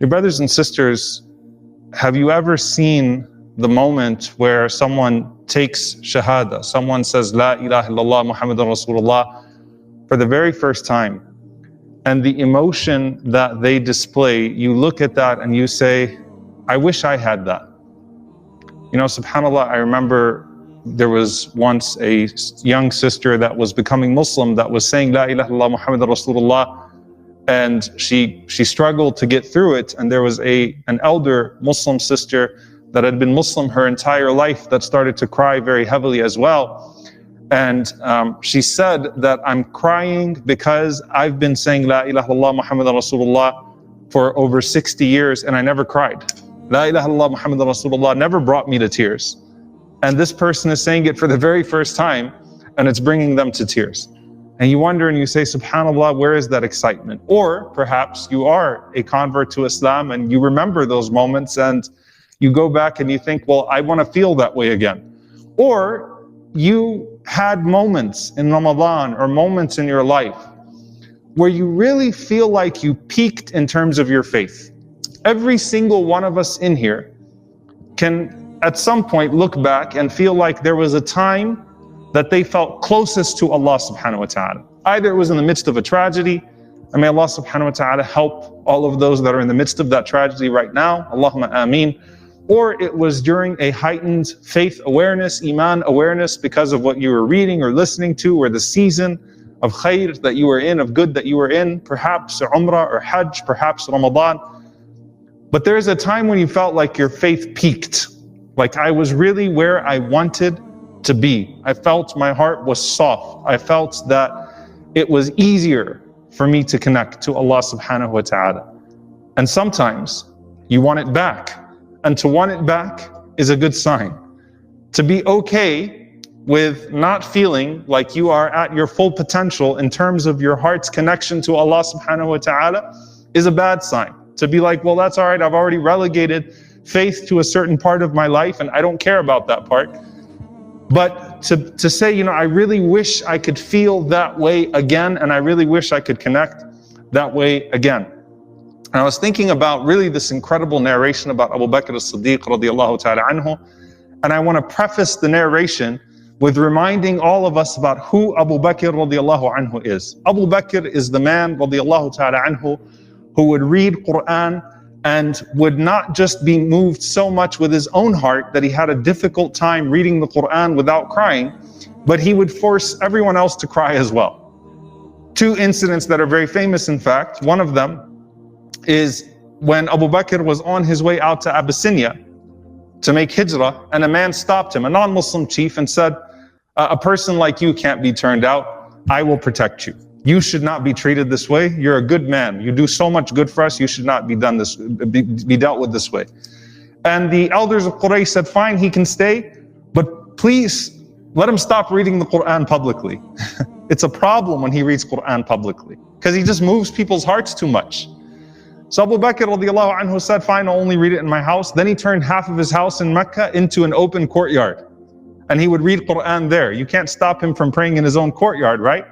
Your brothers and sisters, have you ever seen the moment where someone takes shahada, someone says La ilaha illallah Muhammadan Rasulullah for the very first time, and the emotion that they display, you look at that and you say, I wish I had that. You know, subhanAllah, I remember there was once a young sister that was becoming Muslim that was saying La ilaha illallah Muhammadan Rasulullah, and she struggled to get through it, and there was an elder Muslim sister that had been Muslim her entire life that started to cry very heavily as well. And she said that I'm crying because I've been saying La ilaha illallah Muhammadan Rasulullah for over 60 years and I never cried. La ilaha illallah Muhammadan Rasulullah never brought me to tears. And this person is saying it for the very first time and it's bringing them to tears. And you wonder and you say, subhanAllah, where is that excitement? Or perhaps you are a convert to Islam and you remember those moments and you go back and you think, well, I want to feel that way again. Or you had moments in Ramadan or moments in your life where you really feel like you peaked in terms of your faith. Every single one of us in here can at some point look back and feel like there was a time that they felt closest to Allah subhanahu wa ta'ala. Either it was in the midst of a tragedy, and may Allah subhanahu wa ta'ala help all of those that are in the midst of that tragedy right now, Allahumma ameen. Or it was during a heightened faith awareness, iman awareness, because of what you were reading or listening to, or the season of khair that you were in, of good that you were in, perhaps Umrah or Hajj, perhaps Ramadan. But there's a time when you felt like your faith peaked, like I was really where I wanted to be. I felt my heart was soft. I felt that it was easier for me to connect to Allah subhanahu wa ta'ala. And sometimes you want it back. And to want it back is a good sign. To be okay with not feeling like you are at your full potential in terms of your heart's connection to Allah subhanahu wa ta'ala is a bad sign. To be like, well, that's all right, I've already relegated faith to a certain part of my life and I don't care about that part. But to say, you know, I really wish I could feel that way again, and I really wish I could connect that way again. And I was thinking about really this incredible narration about Abu Bakr as-Siddiq radiallahu ta'ala anhu, and I want to preface the narration with reminding all of us about who Abu Bakr radiallahu anhu is. Abu Bakr is the man radiallahu ta'ala anhu who would read Quran and would not just be moved so much with his own heart that he had a difficult time reading the Quran without crying, but he would force everyone else to cry as well. Two incidents that are very famous, in fact. One of them is when Abu Bakr was on his way out to Abyssinia to make hijrah, and a man stopped him, a non-Muslim chief, and said, a person like you can't be turned out. I will protect you. You should not be treated this way. You're a good man. You do so much good for us. You should not be done this, be dealt with this way. And the elders of Quraysh said, fine, he can stay, but please let him stop reading the Quran publicly. It's a problem when he reads Quran publicly because he just moves people's hearts too much. So Abu Bakr radiallahu anhu said, fine, I'll only read it in my house. Then he turned half of his house in Mecca into an open courtyard, and he would read Quran there. You can't stop him from praying in his own courtyard, right?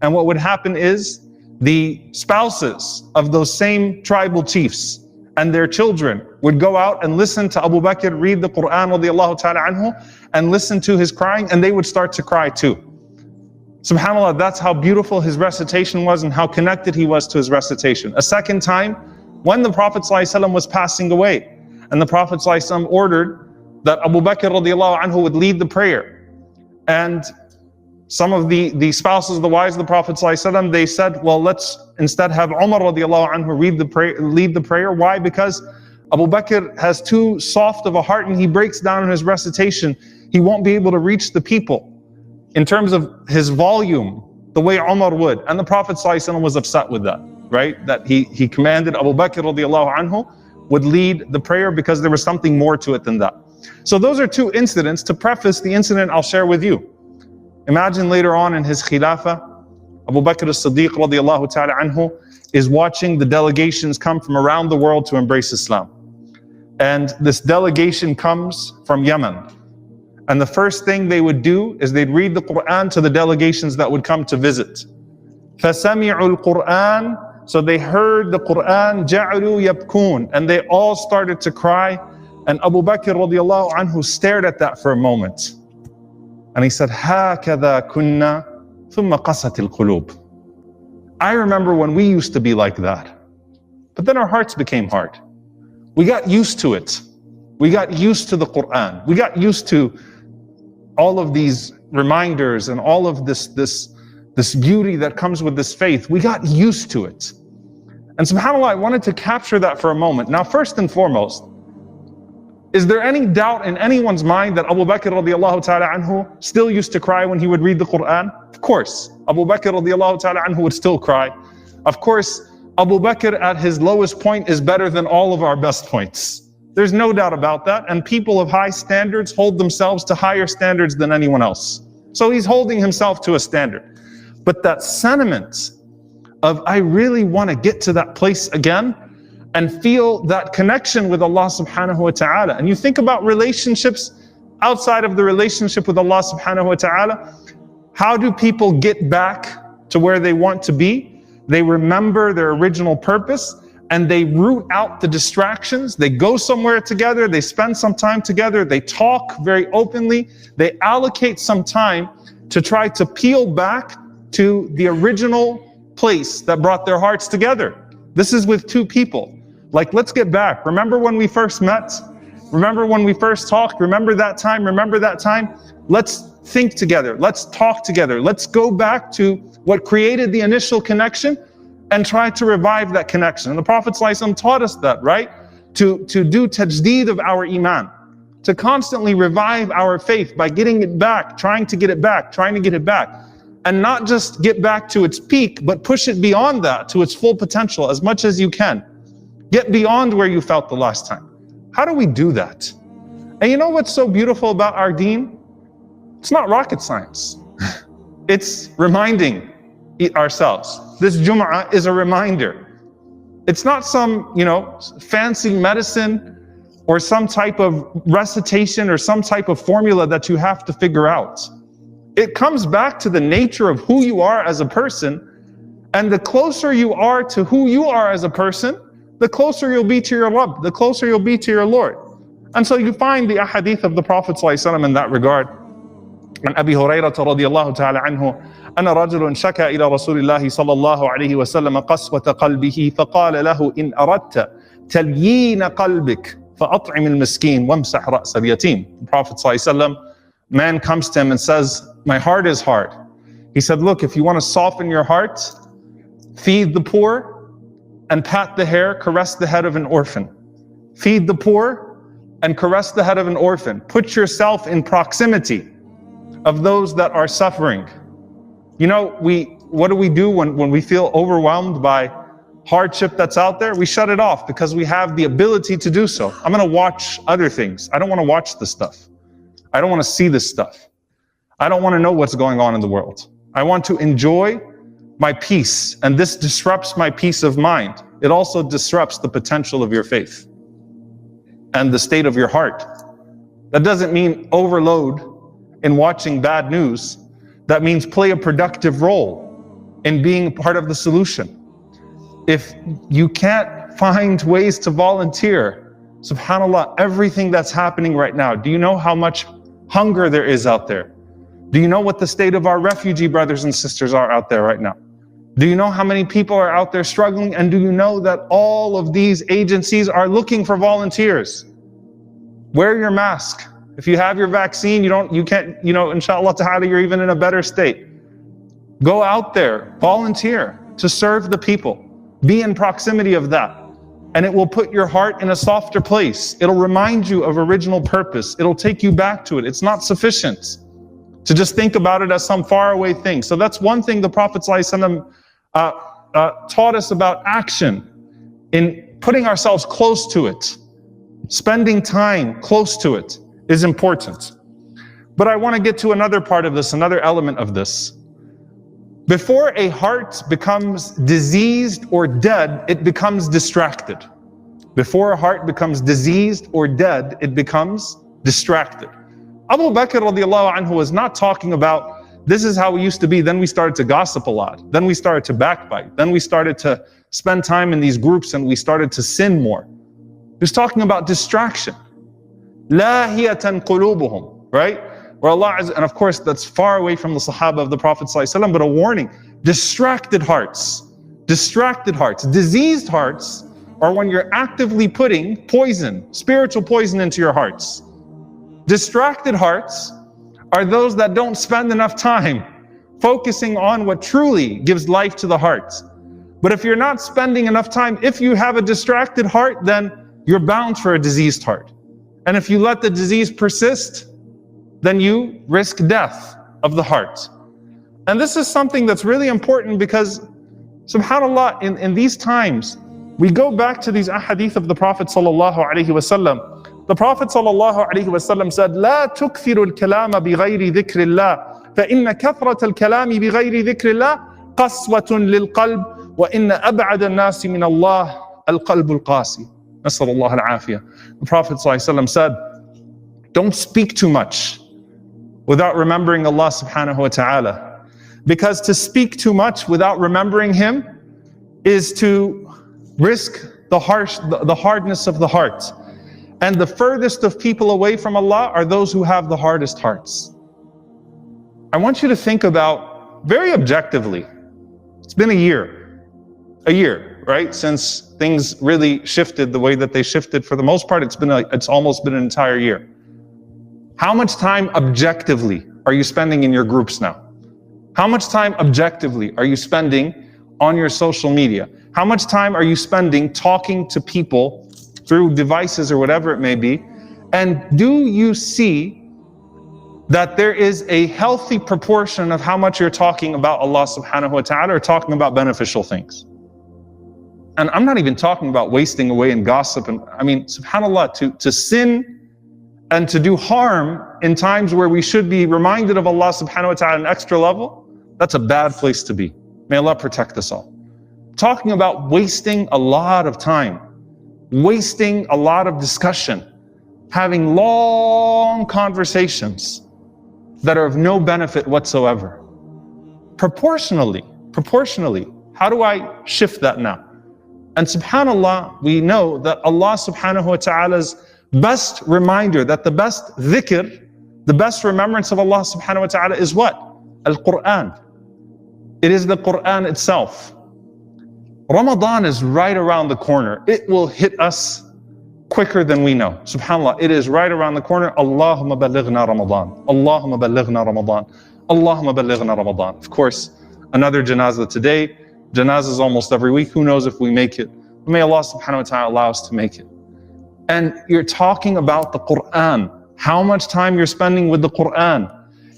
And what would happen is the spouses of those same tribal chiefs and their children would go out and listen to Abu Bakr read the Quran radiallahu ta'ala anhu and listen to his crying, and they would start to cry too. SubhanAllah, that's how beautiful his recitation was and how connected he was to his recitation. A second time, when the Prophet ﷺ was passing away, and the Prophet ﷺ ordered that Abu Bakr radiallahu anhu would lead the prayer. And some of the spouses, the wives of the Prophet ﷺ, they said, well, let's instead have Umar radiallahu anhu lead the prayer. Why? Because Abu Bakr has too soft of a heart and he breaks down in his recitation. He won't be able to reach the people in terms of his volume, the way Umar would. And the Prophet ﷺ was upset with that, right? That he commanded Abu Bakr radiallahu anhu would lead the prayer because there was something more to it than that. So those are two incidents. To preface the incident I'll share with you. Imagine later on in his Khilafah, Abu Bakr as-Siddiq radiallahu ta'ala anhu is watching the delegations come from around the world to embrace Islam. And this delegation comes from Yemen. And the first thing they would do is they'd read the Quran to the delegations that would come to visit. فَسَمِعُوا الْقُرْآنَ So they heard the Quran, جَعَلُوا يَبْكُونَ, and they all started to cry. And Abu Bakr radiallahu anhu stared at that for a moment. And he said, هَكَذَا كُنَّا ثُمَّ قَسَتِ الْقُلُوبِ. I remember when we used to be like that. But then our hearts became hard. We got used to it. We got used to the Quran. We got used to all of these reminders and all of this beauty that comes with this faith. We got used to it. And subhanAllah, I wanted to capture that for a moment. Now, first and foremost, is there any doubt in anyone's mind that Abu Bakr radiallahu ta'ala anhu still used to cry when he would read the Quran? Of course, Abu Bakr radiallahu ta'ala anhu would still cry. Of course, Abu Bakr at his lowest point is better than all of our best points. There's no doubt about that. And people of high standards hold themselves to higher standards than anyone else. So he's holding himself to a standard. But that sentiment of, I really want to get to that place again and feel that connection with Allah subhanahu wa ta'ala. And you think about relationships outside of the relationship with Allah subhanahu wa ta'ala. How do people get back to where they want to be? They remember their original purpose and they root out the distractions. They go somewhere together, they spend some time together, they talk very openly, they allocate some time to try to peel back to the original place that brought their hearts together. This is with two people. Like, let's get back. Remember when we first met? Remember when we first talked? Remember that time? Remember that time? Let's think together. Let's talk together. Let's go back to what created the initial connection and try to revive that connection. And the Prophet ﷺ taught us that, right? To do tajdeed of our iman, to constantly revive our faith by getting it back, trying to get it back, trying to get it back. And not just get back to its peak, but push it beyond that to its full potential as much as you can. Get beyond where you felt the last time. How do we do that? And you know what's so beautiful about our deen? It's not rocket science. It's reminding ourselves. This Jum'ah is a reminder. It's not some, fancy medicine or some type of recitation or some type of formula that you have to figure out. It comes back to the nature of who you are as a person. And the closer you are to who you are as a person, the closer you'll be to your Rabb, the closer you'll be to your Lord. And so you find the ahadith of the Prophet ﷺ in that regard. عن أبي هريرة رضي الله تعالى عنه أن رجل شكى إلى رسول الله صلى الله عليه وسلم قسوة قلبه فقال له إن أردت تليين قلبك فأطعم المسكين وامسح رأس اليتيم. The Prophet ﷺ, man comes to him and says, my heart is hard. He said, look, if you want to soften your heart, feed the poor and pat the hair, caress the head of an orphan. Feed the poor and caress the head of an orphan. Put yourself in proximity of those that are suffering. What do we do when we feel overwhelmed by hardship that's out there? We shut it off because we have the ability to do so. I'm going to watch other things. I don't want to watch this stuff. I don't want to see this stuff. I don't want to know what's going on in the world. I want to enjoy my peace, and this disrupts my peace of mind. It also disrupts the potential of your faith and the state of your heart. That doesn't mean overload in watching bad news. That means play a productive role in being part of the solution. If you can't find ways to volunteer, subhanAllah, everything that's happening right now, do you know how much hunger there is out there? Do you know what the state of our refugee brothers and sisters are out there right now? Do you know how many people are out there struggling? And do you know that all of these agencies are looking for volunteers? Wear your mask. If you have your vaccine, you can't, inshallah ta'ala, you're even in a better state. Go out there, volunteer to serve the people. Be in proximity of that. And it will put your heart in a softer place. It'll remind you of original purpose. It'll take you back to it. It's not sufficient to just think about it as some faraway thing. So that's one thing the Prophet ﷺ taught us about action, in putting ourselves close to it. Spending time close to it is important. But I want to get to another part of this, another element of this. Before a heart becomes diseased or dead, it becomes distracted. Before a heart becomes diseased or dead, it becomes distracted. Abu Bakr radiallahu anhu was not talking about this is how we used to be. Then we started to gossip a lot. Then we started to backbite. Then we started to spend time in these groups and we started to sin more. He's talking about distraction. Lahiyatan qulubuhum, right? Where Allah and of course that's far away from the Sahaba of the Prophet ﷺ, but a warning. Distracted hearts. Distracted hearts. Diseased hearts are when you're actively putting poison, spiritual poison into your hearts. Distracted hearts are those that don't spend enough time focusing on what truly gives life to the heart. But if you're not spending enough time, if you have a distracted heart, then you're bound for a diseased heart. And if you let the disease persist, then you risk death of the heart. And this is something that's really important because, subhanAllah, in these times, we go back to these ahadith of the Prophet sallallahu alaihi wasallam. The Prophet sallallahu alaihi wasallam said, "لا تكثروا الكلام بغير ذكر الله، فإن كثرة الكلام بغير ذكر الله قسوة للقلب، وإن أبعد الناس من الله القلب القاسي." نسأل الله العافية. The Prophet sallallahu alaihi wasallam said, "Don't speak too much without remembering Allah subhanahu wa ta'ala, because to speak too much without remembering Him is to risk the hardness of the heart. And the furthest of people away from Allah are those who have the hardest hearts." I want you to think about, very objectively, it's been a year, right? Since things really shifted the way that they shifted. For the most part, it's almost been an entire year. How much time objectively are you spending in your groups now? How much time objectively are you spending on your social media? How much time are you spending talking to people through devices or whatever it may be? And do you see that there is a healthy proportion of how much you're talking about Allah subhanahu wa ta'ala or talking about beneficial things? And I'm not even talking about wasting away in gossip. And I mean, subhanAllah, to sin and to do harm in times where we should be reminded of Allah subhanahu wa ta'ala at an extra level, that's a bad place to be. May Allah protect us all. Talking about wasting a lot of time, wasting a lot of discussion, having long conversations that are of no benefit whatsoever. Proportionally, how do I shift that now? And subhanAllah, we know that Allah subhanahu wa ta'ala's best reminder, that the best dhikr, the best remembrance of Allah subhanahu wa ta'ala is what? Al-Quran. It is the Quran itself. Ramadan is right around the corner. It will hit us quicker than we know. SubhanAllah, it is right around the corner. Allahumma balighna Ramadan. Allahumma balighna Ramadan. Allahumma balighna Ramadan. Of course, another janazah today. Janazahs almost every week. Who knows if we make it? May Allah subhanahu wa ta'ala allow us to make it. And you're talking about the Quran. How much time you're spending with the Quran.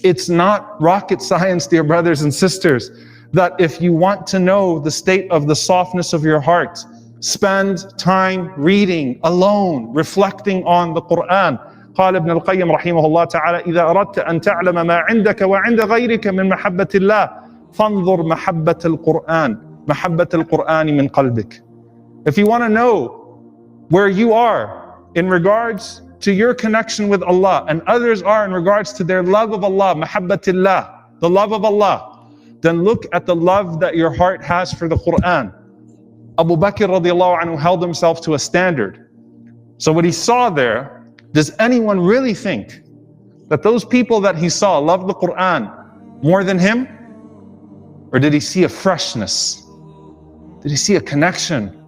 It's not rocket science, dear brothers and sisters, that if you want to know the state of the softness of your heart, spend time reading alone, reflecting on the Quran. قال ابن القيم رحمه الله تعالى: إذا أردت أن تعلم ما عندك وعند غيرك من محبة الله فانظر محبة القرآن من قلبك. If you want to know where you are in regards to your connection with Allah and others are in regards to their love of Allah, mahabbatillah, the love of Allah, then look at the love that your heart has for the Quran. Abu Bakr radiallahu anhu held himself to a standard. So what he saw there, does anyone really think that those people that he saw loved the Quran more than him? Or did he see a freshness? Did he see a connection?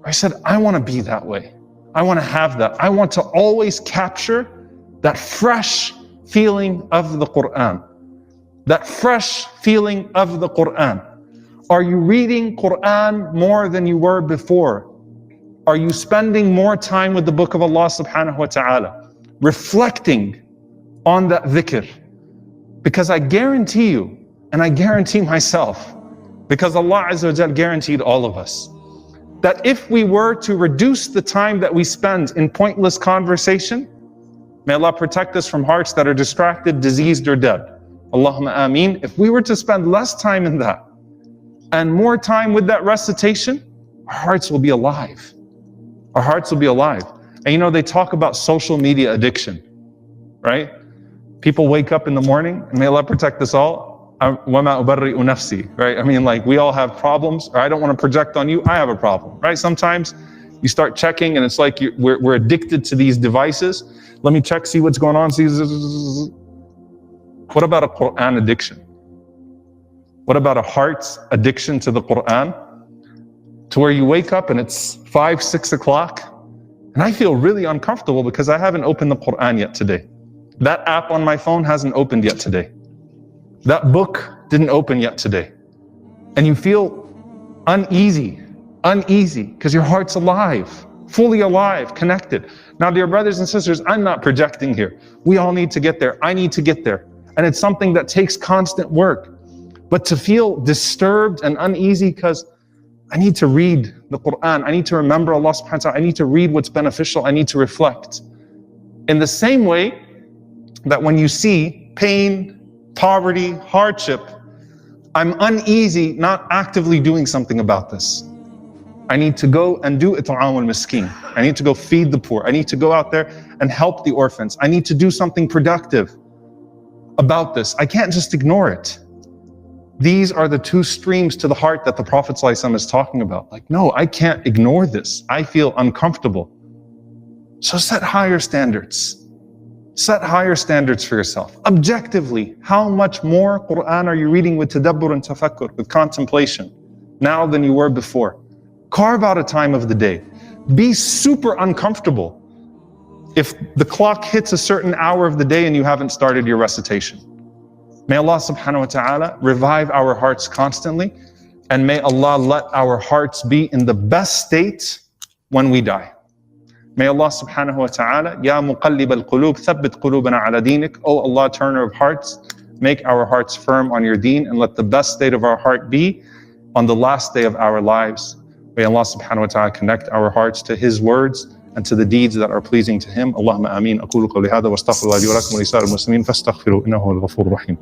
Or he said, I want to be that way. I want to have that. I want to always capture that fresh feeling of the Quran. That fresh feeling of the Quran. Are you reading Quran more than you were before? Are you spending more time with the book of Allah subhanahu wa ta'ala? Reflecting on that dhikr. Because I guarantee you, and I guarantee myself, because Allah Azza wa Jal guaranteed all of us, that if we were to reduce the time that we spend in pointless conversation, may Allah protect us from hearts that are distracted, diseased, or dead. Allahumma ameen. If we were to spend less time in that and more time with that recitation, our hearts will be alive. Our hearts will be alive. And you know, they talk about social media addiction, right? People wake up in the morning, and may Allah protect us all, وَمَا أُبَرِّئُ نَفْسِي, right? I mean, like, we all have problems, or I don't want to project on you, I have a problem, right? Sometimes you start checking, and it's like we're addicted to these devices. Let me check, see what's going on. What about a Quran addiction? What about a heart's addiction to the Quran? To where you wake up and it's 5, 6 o'clock, and I feel really uncomfortable because I haven't opened the Quran yet today. That app on my phone hasn't opened yet today. That book didn't open yet today. And you feel uneasy because your heart's alive, fully alive, connected. Now, dear brothers and sisters, I'm not projecting here. We all need to get there. I need to get there. And it's something that takes constant work. But to feel disturbed and uneasy because I need to read the Quran, I need to remember Allah subhanahu wa ta'ala, I need to read what's beneficial, I need to reflect. In the same way that when you see pain, poverty, hardship, I'm uneasy not actively doing something about this. I need to go and do it'am al-miskeen. I need to go feed the poor. I need to go out there and help the orphans. I need to do something productive about this. I can't just ignore it. These are the two streams to the heart that the Prophet ﷺ is talking about. Like, no, I can't ignore this. I feel uncomfortable. So set higher standards. Set higher standards for yourself. Objectively, how much more Quran are you reading with tadabbur and tafakkur, with contemplation, now than you were before? Carve out a time of the day. Be super uncomfortable if the clock hits a certain hour of the day and you haven't started your recitation. May Allah subhanahu wa ta'ala revive our hearts constantly, and may Allah let our hearts be in the best state when we die. May Allah subhanahu wa ta'ala, Ya muqallib al-qulub, thabbit qulubana ala dinik. Oh Allah, turner of hearts, make our hearts firm on your deen, and let the best state of our heart be on the last day of our lives. May Allah subhanahu wa ta'ala connect our hearts to His words and to the deeds that are pleasing to Him. Allahumma ameen. Aqulu qawli hadha wa astaghfirullah li wa lakum wa li sa'iril muslimin fastaghfiruhu innahu huwal ghafurur rahim.